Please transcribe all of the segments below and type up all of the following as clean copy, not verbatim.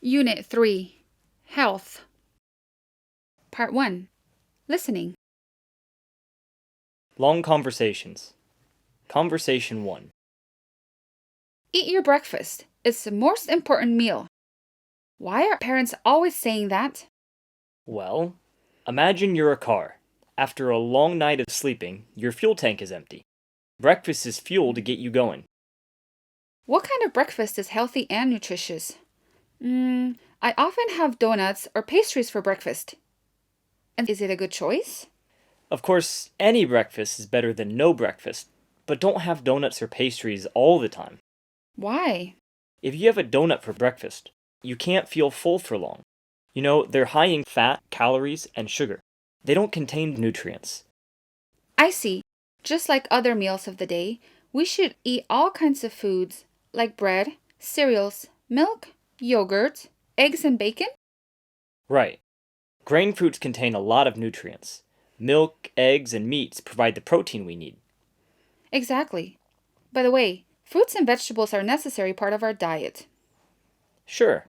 Unit 3 Health. Part 1 Listening. Long conversations. Conversation 1. Eat your breakfast. It's the most important meal. Why are parents always saying that? Well, imagine you're a car. After a long night of sleeping, your fuel tank is empty. Breakfast is fuel to get you going. What kind of breakfast is healthy and nutritious? I often have donuts or pastries for breakfast. And is it a good choice? Of course, any breakfast is better than no breakfast, but don't have donuts or pastries all the time. Why? If you have a donut for breakfast, you can't feel full for long. You know, they're high in fat, calories, and sugar. They don't contain nutrients. I see. Just like other meals of the day, we should eat all kinds of foods like bread, cereals, milk, yogurt, eggs, and bacon? Right. Grain foods contain a lot of nutrients. Milk, eggs, and meats provide the protein we need. Exactly. By the way, fruits and vegetables are a necessary part of our diet. Sure,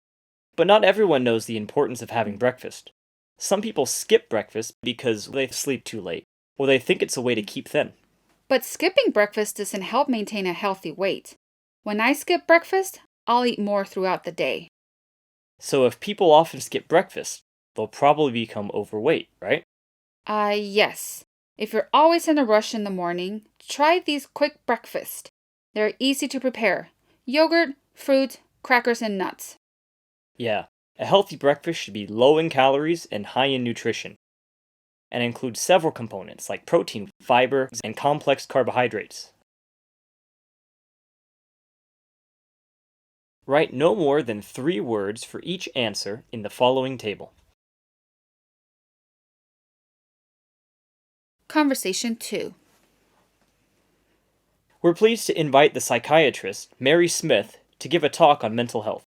but not everyone knows the importance of having breakfast. Some people skip breakfast because they sleep too late, or they think it's a way to keep thin. But skipping breakfast doesn't help maintain a healthy weight. When I skip breakfast, I'll eat more throughout the day. So if people often skip breakfast, they'll probably become overweight, right? Yes. If you're always in a rush in the morning, try these quick breakfasts. They're easy to prepare. Yogurt, fruit, crackers, and nuts. Yeah, a healthy breakfast should be low in calories and high in nutrition, and include several components like protein, fiber, and complex carbohydrates. Write no more than 3 words for each answer in the following table. Conversation 2. We're pleased to invite the psychiatrist, Mary Smith, to give a talk on mental health.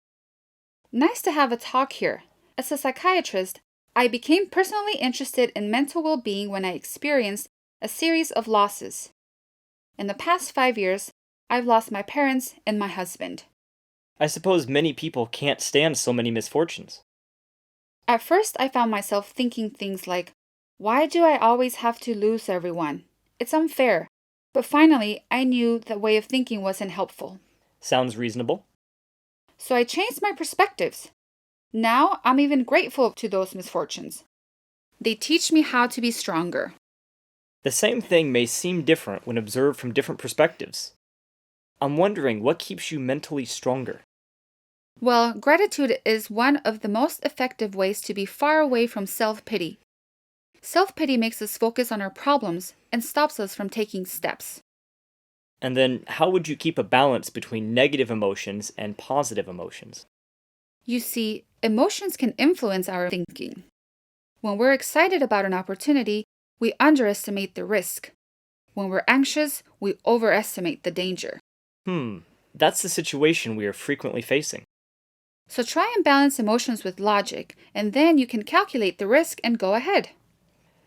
Nice to have a talk here. As a psychiatrist, I became personally interested in mental well-being when I experienced a series of losses. In the past 5 years, I've lost my parents and my husband. I suppose many people can't stand so many misfortunes. At first, I found myself thinking things like, why do I always have to lose everyone? It's unfair. But finally, I knew that way of thinking wasn't helpful. Sounds reasonable. So I changed my perspectives. Now, I'm even grateful to those misfortunes. They teach me how to be stronger. The same thing may seem different when observed from different perspectives. I'm wondering what keeps you mentally stronger. Well, gratitude is one of the most effective ways to be far away from self-pity. Self-pity makes us focus on our problems and stops us from taking steps. And then, how would you keep a balance between negative emotions and positive emotions? You see, emotions can influence our thinking. When we're excited about an opportunity, we underestimate the risk. When we're anxious, we overestimate the danger. That's the situation we are frequently facing. So try and balance emotions with logic, and then you can calculate the risk and go ahead.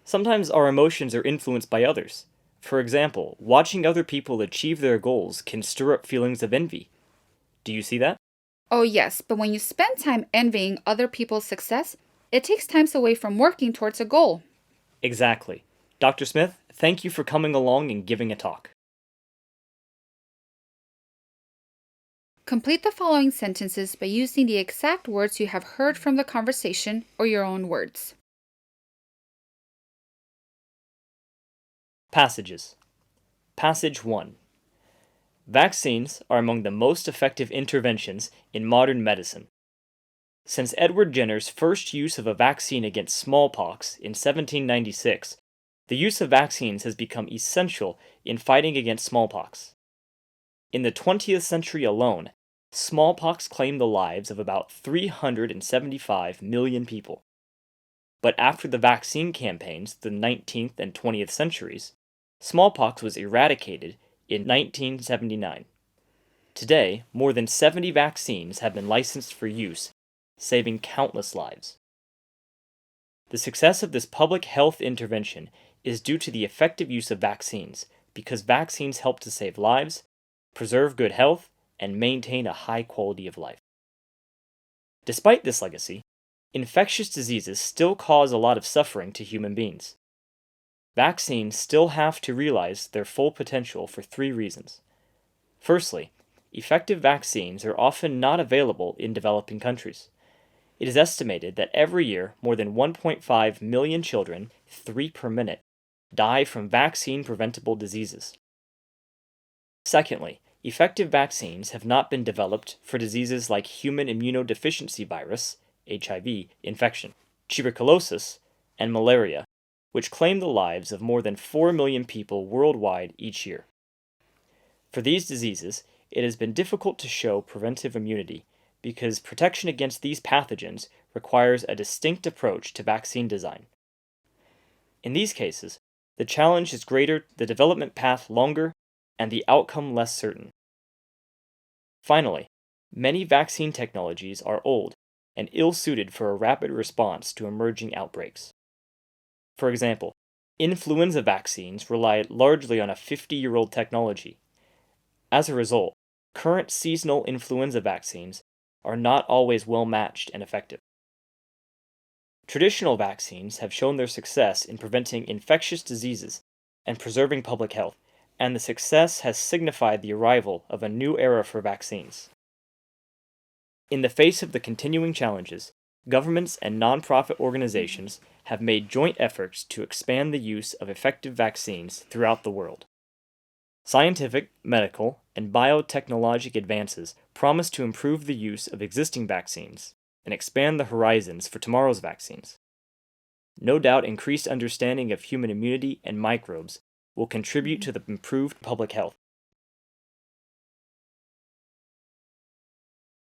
Sometimes our emotions are influenced by others. For example, watching other people achieve their goals can stir up feelings of envy. Do you see that? Oh yes, but when you spend time envying other people's success, it takes time away from working towards a goal. Exactly. Dr. Smith, thank you for coming along and giving a talk. Complete the following sentences by using the exact words you have heard from the conversation or your own words. Passages. Passage 1. Vaccines are among the most effective interventions in modern medicine. Since Edward Jenner's first use of a vaccine against smallpox in 1796, the use of vaccines has become essential in fighting against smallpox. In the 20th century alone, smallpox claimed the lives of about 375 million people. But after the vaccine campaigns of the 19th and 20th centuries, smallpox was eradicated in 1979. Today, more than 70 vaccines have been licensed for use, saving countless lives. The success of this public health intervention is due to the effective use of vaccines, because vaccines help to save lives, preserve good health, and maintain a high quality of life. Despite this legacy, infectious diseases still cause a lot of suffering to human beings. Vaccines still have to realize their full potential for three reasons. Firstly, effective vaccines are often not available in developing countries. It is estimated that every year more than 1.5 million children, 3 per minute, die from vaccine-preventable diseases. Secondly, effective vaccines have not been developed for diseases like human immunodeficiency virus, HIV, infection, tuberculosis, and malaria, which claim the lives of more than 4 million people worldwide each year. For these diseases, it has been difficult to show preventive immunity because protection against these pathogens requires a distinct approach to vaccine design. In these cases, the challenge is greater, the development path longer, and the outcome less certain. Finally, many vaccine technologies are old and ill-suited for a rapid response to emerging outbreaks. For example, influenza vaccines rely largely on a 50-year-old technology. As a result, current seasonal influenza vaccines are not always well matched and effective. Traditional vaccines have shown their success in preventing infectious diseases and preserving public health, and the success has signified the arrival of a new era for vaccines. In the face of the continuing challenges, governments and nonprofit organizations have made joint efforts to expand the use of effective vaccines throughout the world. Scientific, medical, and biotechnologic advances promise to improve the use of existing vaccines and expand the horizons for tomorrow's vaccines. No doubt increased understanding of human immunity and microbes will contribute to the improved public health.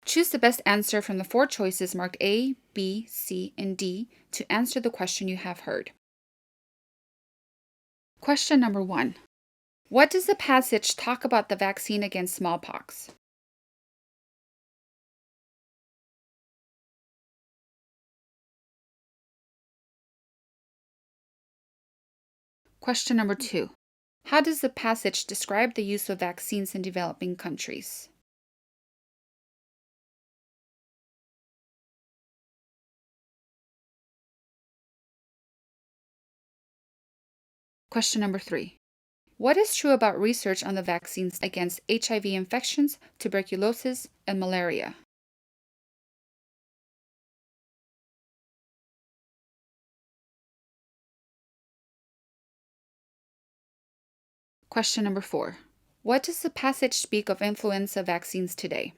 Choose the best answer from the 4 choices marked A, B, C, and D to answer the question you have heard. Question number 1. What does the passage talk about the vaccine against smallpox? Question number 2. How does the passage describe the use of vaccines in developing countries? Question number 3. What is true about research on the vaccines against HIV infections, tuberculosis, and malaria? Question number 4. What does the passage speak of influenza vaccines today?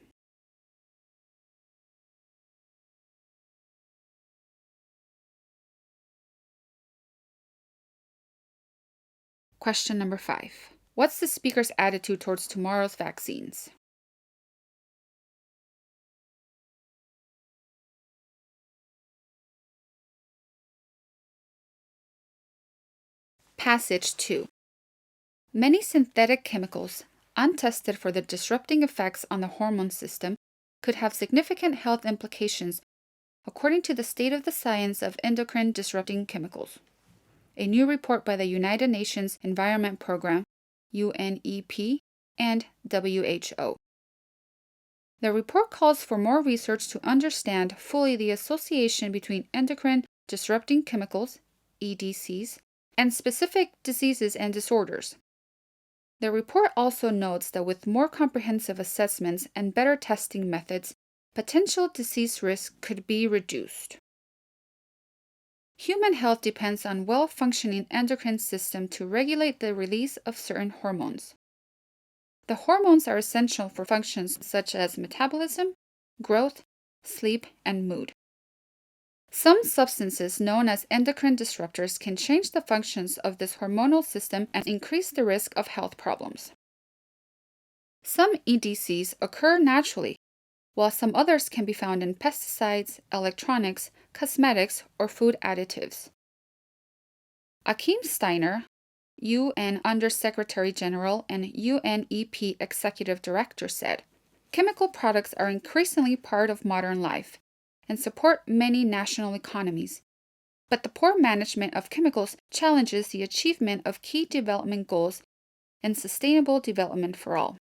Question number 5. What's the speaker's attitude towards tomorrow's vaccines? Passage 2. Many synthetic chemicals, untested for the disrupting effects on the hormone system, could have significant health implications, according to the State of the Science of Endocrine Disrupting Chemicals, a new report by the United Nations Environment Programme, UNEP, and WHO. The report calls for more research to understand fully the association between endocrine disrupting chemicals, EDCs, and specific diseases and disorders. The report also notes that with more comprehensive assessments and better testing methods, potential disease risk could be reduced. Human health depends on well-functioning endocrine system to regulate the release of certain hormones. The hormones are essential for functions such as metabolism, growth, sleep, and mood. Some substances known as endocrine disruptors can change the functions of this hormonal system and increase the risk of health problems. Some EDCs occur naturally, while some others can be found in pesticides, electronics, cosmetics, or food additives. Achim Steiner, UN Undersecretary General and UNEP Executive Director, said, "Chemical products are increasingly part of modern life and support many national economies, but the poor management of chemicals challenges the achievement of key development goals and sustainable development for all."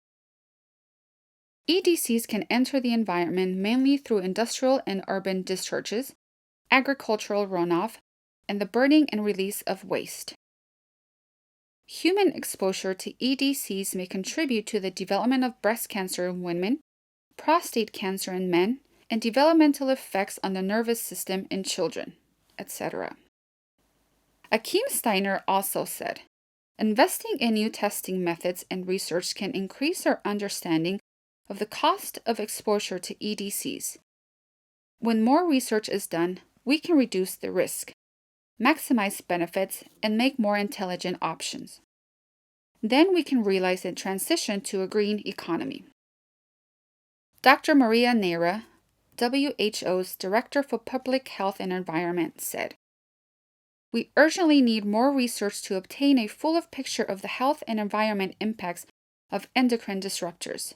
EDCs can enter the environment mainly through industrial and urban discharges, agricultural runoff, and the burning and release of waste. Human exposure to EDCs may contribute to the development of breast cancer in women, prostate cancer in men, and developmental effects on the nervous system in children, etc. Akim Steiner also said, investing in new testing methods and research can increase our understanding of the cost of exposure to EDCs. When more research is done, we can reduce the risk, maximize benefits, and make more intelligent options. Then we can realize and transition to a green economy. Dr. Maria Neira, WHO's Director for Public Health and Environment, said, "We urgently need more research to obtain a fuller picture of the health and environment impacts of endocrine disruptors.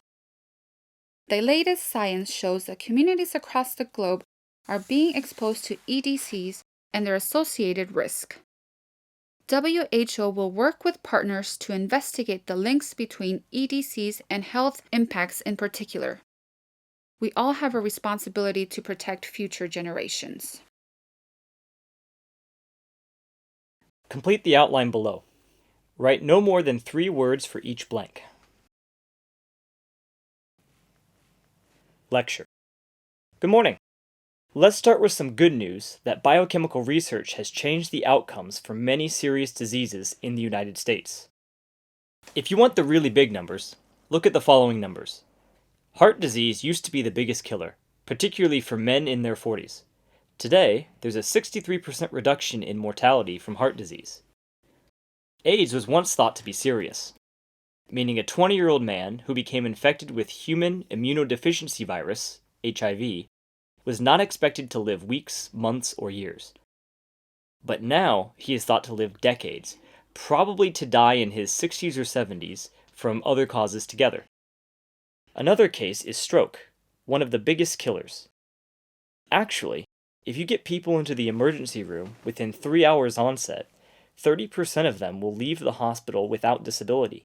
The latest science shows that communities across the globe are being exposed to EDCs and their associated risk. WHO will work with partners to investigate the links between EDCs and health impacts in particular. We all have a responsibility to protect future generations." Complete the outline below. Write no more than 3 words for each blank. Lecture. Good morning. Let's start with some good news that biochemical research has changed the outcomes for many serious diseases in the United States. If you want the really big numbers, look at the following numbers. Heart disease used to be the biggest killer, particularly for men in their 40s. Today, there's a 63% reduction in mortality from heart disease. AIDS was once thought to be serious, meaning a 20-year-old man who became infected with human immunodeficiency virus, HIV, was not expected to live weeks, months, or years. But now he is thought to live decades, probably to die in his 60s or 70s from other causes together. Another case is stroke, one of the biggest killers. Actually, if you get people into the emergency room within 3 hours onset, 30% of them will leave the hospital without disability.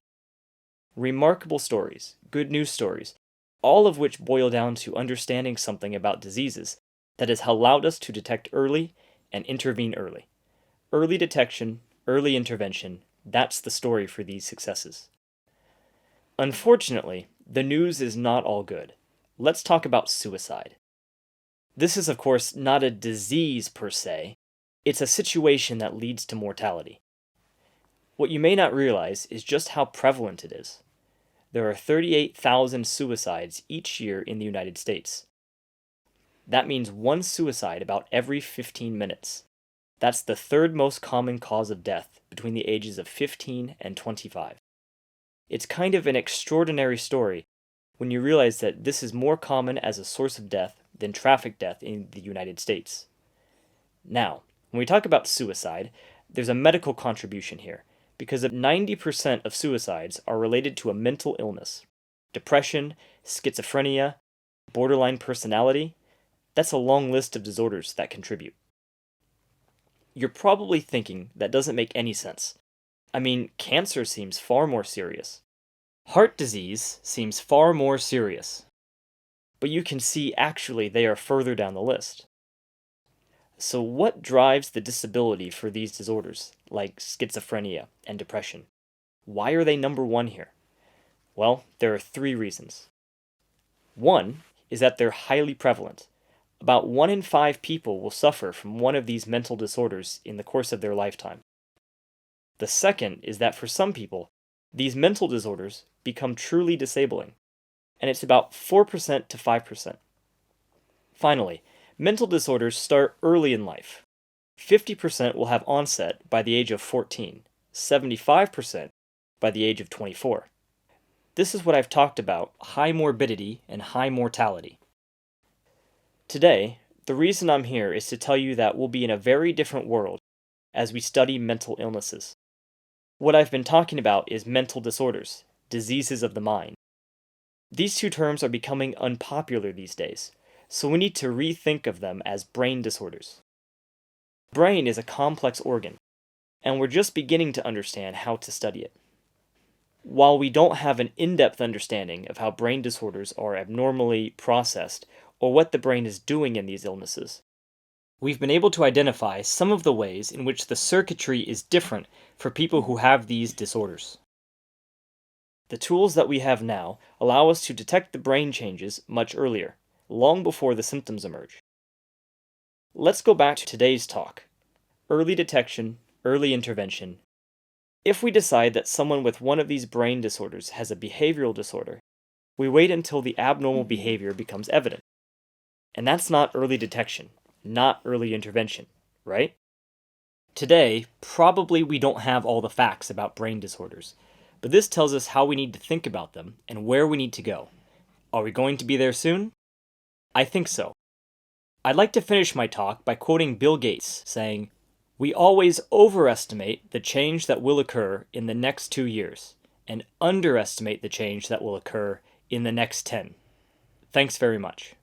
Remarkable stories, good news stories, all of which boil down to understanding something about diseases that has allowed us to detect early and intervene early. Early detection, early intervention, that's the story for these successes. Unfortunately, the news is not all good. Let's talk about suicide. This is, of course, not a disease per se. It's a situation that leads to mortality. What you may not realize is just how prevalent it is. There are 38,000 suicides each year in the United States. That means one suicide about every 15 minutes. That's the third most common cause of death between the ages of 15 and 25. It's kind of an extraordinary story when you realize that this is more common as a source of death than traffic death in the United States. Now, when we talk about suicide, there's a medical contribution here, because 90% of suicides are related to a mental illness. Depression, schizophrenia, borderline personality, that's a long list of disorders that contribute. You're probably thinking that doesn't make any sense. I mean, cancer seems far more serious. Heart disease seems far more serious. But you can see actually they are further down the list. So what drives the disability for these disorders, like schizophrenia and depression? Why are they number 1 here? Well, there are 3 reasons. One is that they're highly prevalent. About 1 in 5 people will suffer from one of these mental disorders in the course of their lifetime. The second is that for some people, these mental disorders become truly disabling, and it's about 4% to 5%. Finally, mental disorders start early in life. 50% will have onset by the age of 14, 75% by the age of 24. This is what I've talked about, high morbidity and high mortality. Today, the reason I'm here is to tell you that we'll be in a very different world as we study mental illnesses. What I've been talking about is mental disorders, diseases of the mind. These 2 terms are becoming unpopular these days, so we need to rethink of them as brain disorders. Brain is a complex organ, and we're just beginning to understand how to study it. While we don't have an in-depth understanding of how brain disorders are abnormally processed or what the brain is doing in these illnesses, we've been able to identify some of the ways in which the circuitry is different for people who have these disorders. The tools that we have now allow us to detect the brain changes much earlier, long before the symptoms emerge. Let's go back to today's talk. Early detection, early intervention. If we decide that someone with one of these brain disorders has a behavioral disorder, we wait until the abnormal behavior becomes evident. And that's not early detection, not early intervention, right? Today, probably we don't have all the facts about brain disorders, but this tells us how we need to think about them and where we need to go. Are we going to be there soon? I think so. I'd like to finish my talk by quoting Bill Gates saying, "We always overestimate the change that will occur in the next 2 years and underestimate the change that will occur in the next 10. Thanks very much.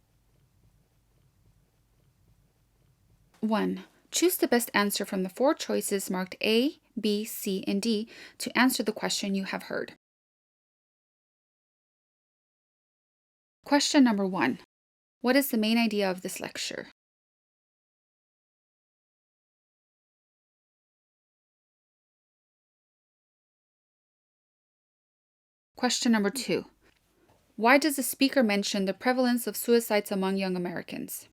1. Choose the best answer from the 4 choices marked A, B, C, and D to answer the question you have heard. Question number 1. What is the main idea of this lecture? Question number 2. Why does the speaker mention the prevalence of suicides among young Americans?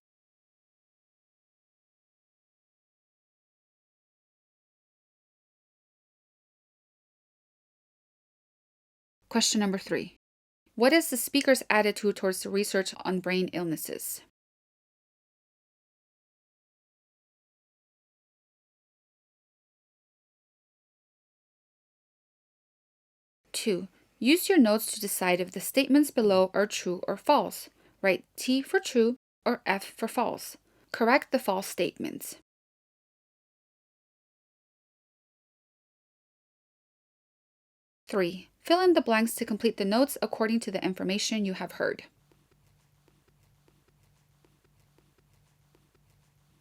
Question number 3. What is the speaker's attitude towards the research on brain illnesses? Two, use your notes to decide if the statements below are true or false. Write T for true or F for false. Correct the false statements. 3. Fill in the blanks to complete the notes according to the information you have heard.